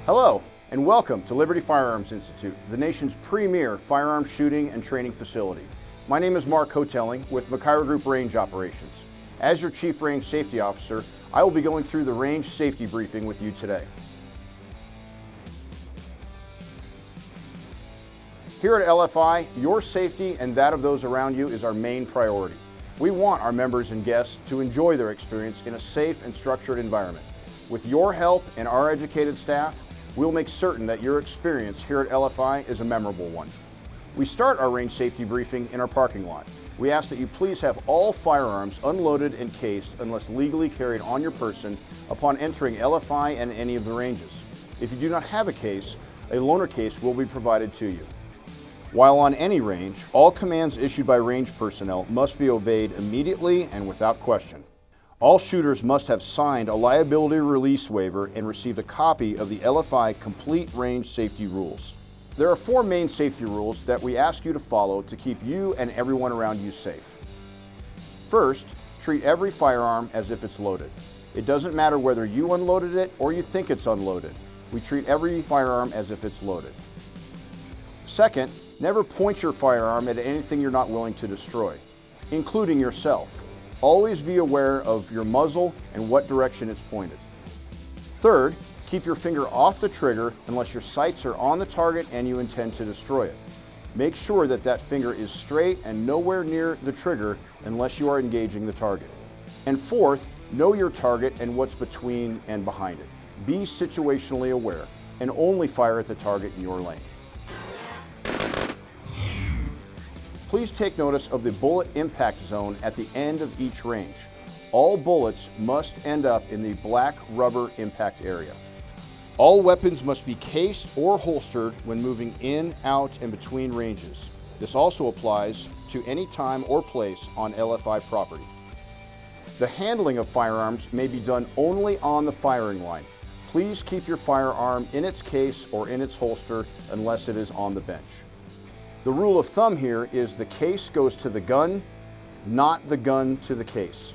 Hello, and welcome to Liberty Firearms Institute, the nation's premier firearms shooting and training facility. My name is Mark Hotelling with McIra Group Range Operations. As your Chief Range Safety Officer, I will be going through the range safety briefing with you today. Here at LFI, your safety and that of those around you is our main priority. We want our members and guests to enjoy their experience in a safe and structured environment. With your help and our educated staff, we'll make certain that your experience here at LFI is a memorable one. We start our range safety briefing in our parking lot. We ask that you please have all firearms unloaded and cased unless legally carried on your person upon entering LFI and any of the ranges. If you do not have a case, a loaner case will be provided to you. While on any range, all commands issued by range personnel must be obeyed immediately and without question. All shooters must have signed a liability release waiver and received a copy of the LFI Complete Range Safety Rules. There are 4 main safety rules that we ask you to follow to keep you and everyone around you safe. First, treat every firearm as if it's loaded. It doesn't matter whether you unloaded it or you think it's unloaded. We treat every firearm as if it's loaded. Second, never point your firearm at anything you're not willing to destroy, including yourself. Always be aware of your muzzle and what direction it's pointed. Third, keep your finger off the trigger unless your sights are on the target and you intend to destroy it. Make sure that that finger is straight and nowhere near the trigger unless you are engaging the target. And fourth, know your target and what's between and behind it. Be situationally aware and only fire at the target in your lane. Please take notice of the bullet impact zone at the end of each range. All bullets must end up in the black rubber impact area. All weapons must be cased or holstered when moving in, out, and between ranges. This also applies to any time or place on LFI property. The handling of firearms may be done only on the firing line. Please keep your firearm in its case or in its holster unless it is on the bench. The rule of thumb here is the case goes to the gun, not the gun to the case.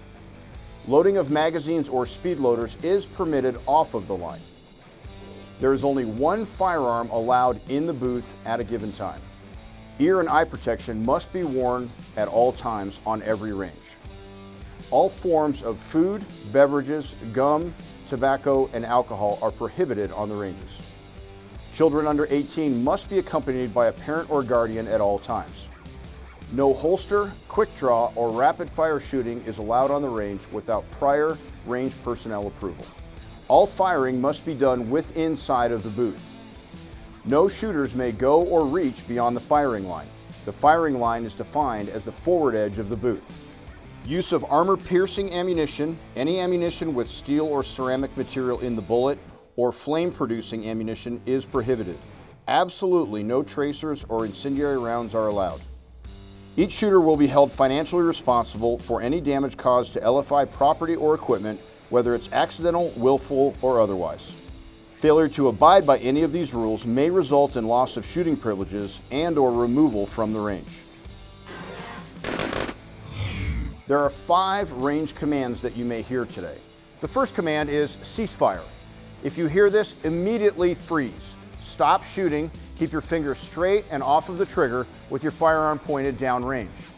Loading of magazines or speed loaders is permitted off of the line. There is only one firearm allowed in the booth at a given time. Ear and eye protection must be worn at all times on every range. All forms of food, beverages, gum, tobacco, and alcohol are prohibited on the ranges. Children under 18 must be accompanied by a parent or guardian at all times. No holster, quick draw, or rapid fire shooting is allowed on the range without prior range personnel approval. All firing must be done within inside of the booth. No shooters may go or reach beyond the firing line. The firing line is defined as the forward edge of the booth. Use of armor-piercing ammunition, any ammunition with steel or ceramic material in the bullet, or flame-producing ammunition is prohibited. Absolutely no tracers or incendiary rounds are allowed. Each shooter will be held financially responsible for any damage caused to LFI property or equipment, whether it's accidental, willful, or otherwise. Failure to abide by any of these rules may result in loss of shooting privileges and/or removal from the range. There are 5 range commands that you may hear today. The first command is ceasefire. If you hear this, immediately freeze. Stop shooting, keep your finger straight and off of the trigger with your firearm pointed downrange.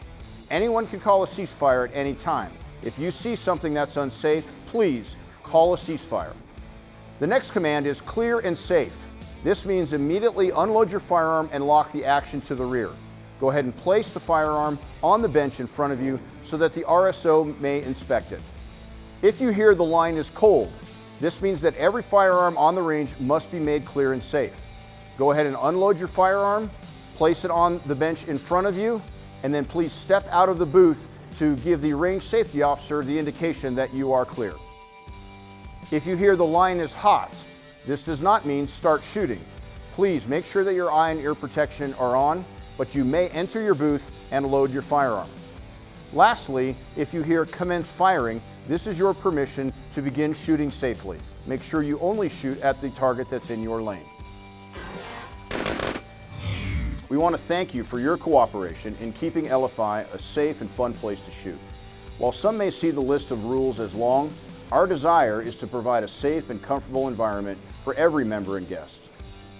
Anyone can call a ceasefire at any time. If you see something that's unsafe, please call a ceasefire. The next command is clear and safe. This means immediately unload your firearm and lock the action to the rear. Go ahead and place the firearm on the bench in front of you so that the RSO may inspect it. If you hear the line is cold, this means that every firearm on the range must be made clear and safe. Go ahead and unload your firearm, place it on the bench in front of you, and then please step out of the booth to give the range safety officer the indication that you are clear. If you hear the line is hot, this does not mean start shooting. Please make sure that your eye and ear protection are on, but you may enter your booth and load your firearm. Lastly, if you hear commence firing, this is your permission to begin shooting safely. Make sure you only shoot at the target that's in your lane. We want to thank you for your cooperation in keeping LFI a safe and fun place to shoot. While some may see the list of rules as long, our desire is to provide a safe and comfortable environment for every member and guest.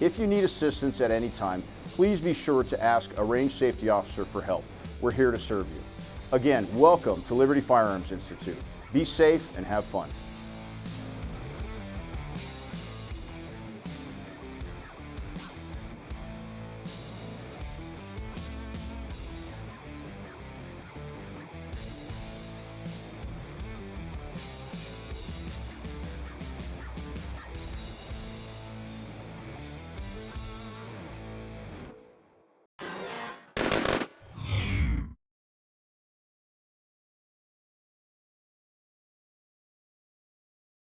If you need assistance at any time, please be sure to ask a range safety officer for help. We're here to serve you. Again, welcome to Liberty Firearms Institute. Be safe and have fun.